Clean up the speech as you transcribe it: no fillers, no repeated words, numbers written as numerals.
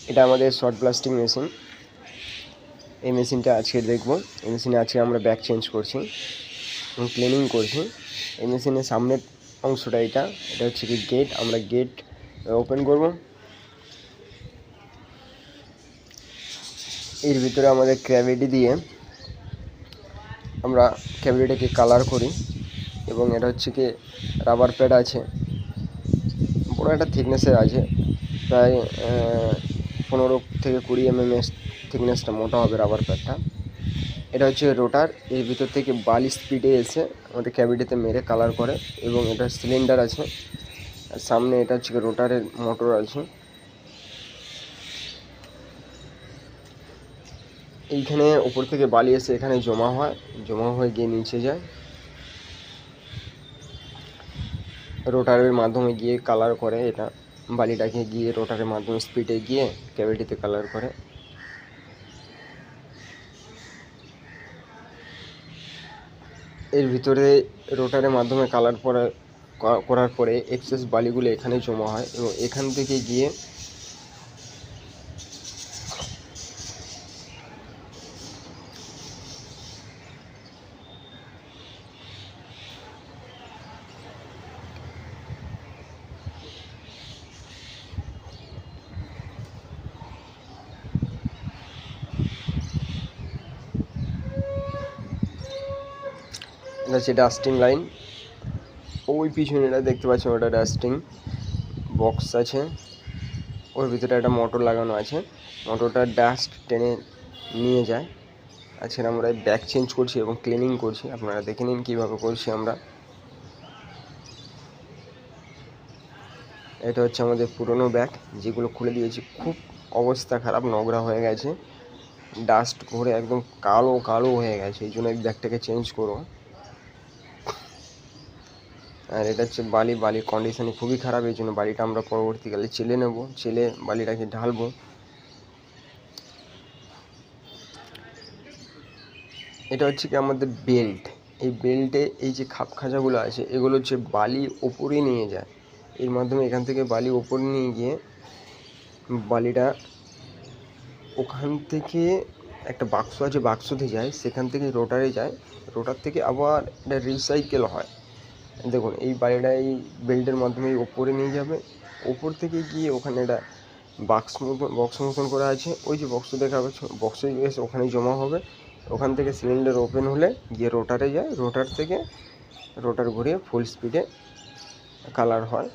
এটা আমাদের short blasting machine. এই মেশিনটা আজকে দেখব। এই মেশিনে আজকে আমরা ব্যাক চেঞ্জ করছি এবং ক্লিনিং করছি। এই মেশিনের সামনের অংশটা এটা হচ্ছে কি গেট। আমরা গেট ওপেন করব। এর ভিতরে আমাদের ক্যাভিটি দিয়ে আমরা ক্যাভিটিটাকে কালার করি এবং এটা হচ্ছে কি রাবার প্যাড আছে, বড় একটা থিকনেসের আছে, প্রায় 15 থেকে 20 mm থিকনেসটা মোটা হবে রাবার প্যাডটা। এটা হচ্ছে রোটার। এর ভিতর থেকে বালি স্পিডে এসে আমাদের ক্যাভিটিতে মেরে কালার করে এবং এটা সিলিন্ডার আছে। আর সামনে এটা হচ্ছে রোটারের মোটর আছে। এইখানে উপর থেকে বালি এসে এখানে জমা হয়ে গিয়ে নিচে যায়, রোটারের মাধ্যমে গিয়ে কালার করে। এটা বালিটাকে গিয়ে রোটারের মাধ্যমে স্পিডে গিয়ে ক্যাভিটিতে কালার করে। এর ভিতরে রোটারের মাধ্যমে কালার করার পরে এক্সেস বালিগুলো এখানে জমা হয় এবং এখান থেকে গিয়ে এটা হচ্ছে ডাস্টিং লাইন। ওই পিছনে এটা দেখতে পাচ্ছেন, ওটা ডাস্টিং বক্স আছে, ওর ভিতরে একটা মোটর লাগানো আছে। মোটরটা ডাস্ট টেনে নিয়ে যায়। আজকে আমরা ব্যাক চেঞ্জ করছি এবং ক্লিনিং করছি। আপনারা দেখে নিন কীভাবে করছি আমরা। এটা হচ্ছে আমাদের পুরনো ব্যাগ, যেগুলো খুলে দিয়েছি, খুব অবস্থা খারাপ, নোংরা হয়ে গেছে, ডাস্ট ভরে একদম কালো কালো হয়ে গেছে। এই জন্য এই ব্যাগটাকে চেঞ্জ করো। আর এটা হচ্ছে বালির কন্ডিশন খুবই খারাপ, এই জন্য বালিটা আমরা পরবর্তীকালে চেলে নেব, চেলে বালিটাকে ঢালবো। এটা হচ্ছে কি আমাদের বেল্ট। এই বেল্টে এই যে খাপ খাঁচাগুলো আছে, এগুলো হচ্ছে বালি ওপরে নিয়ে যায়। এর মাধ্যমে এখান থেকে বালি ওপরে নিয়ে গিয়ে বালিটা ওখান থেকে একটা বাক্স আছে, বাক্সতে যায়, সেখান থেকে রোটারে যায়, রোটার থেকে আবার এটা রিসাইকেল হয়। দেখুন এই বালিটা এই বেল্টের মাধ্যমে ওপরে নিয়ে যাবে, ওপর থেকে গিয়ে ওখানে একটা বক্স মতন করা আছে, ওই যে বক্স দেখা যাচ্ছে, বক্সে এসে ওখানে জমা হবে। ওখান থেকে সিলিন্ডার ওপেন হলে গিয়ে রোটারে যায়, রোটার থেকে রোটার ঘুরিয়ে ফুল স্পিডে কালার হয়।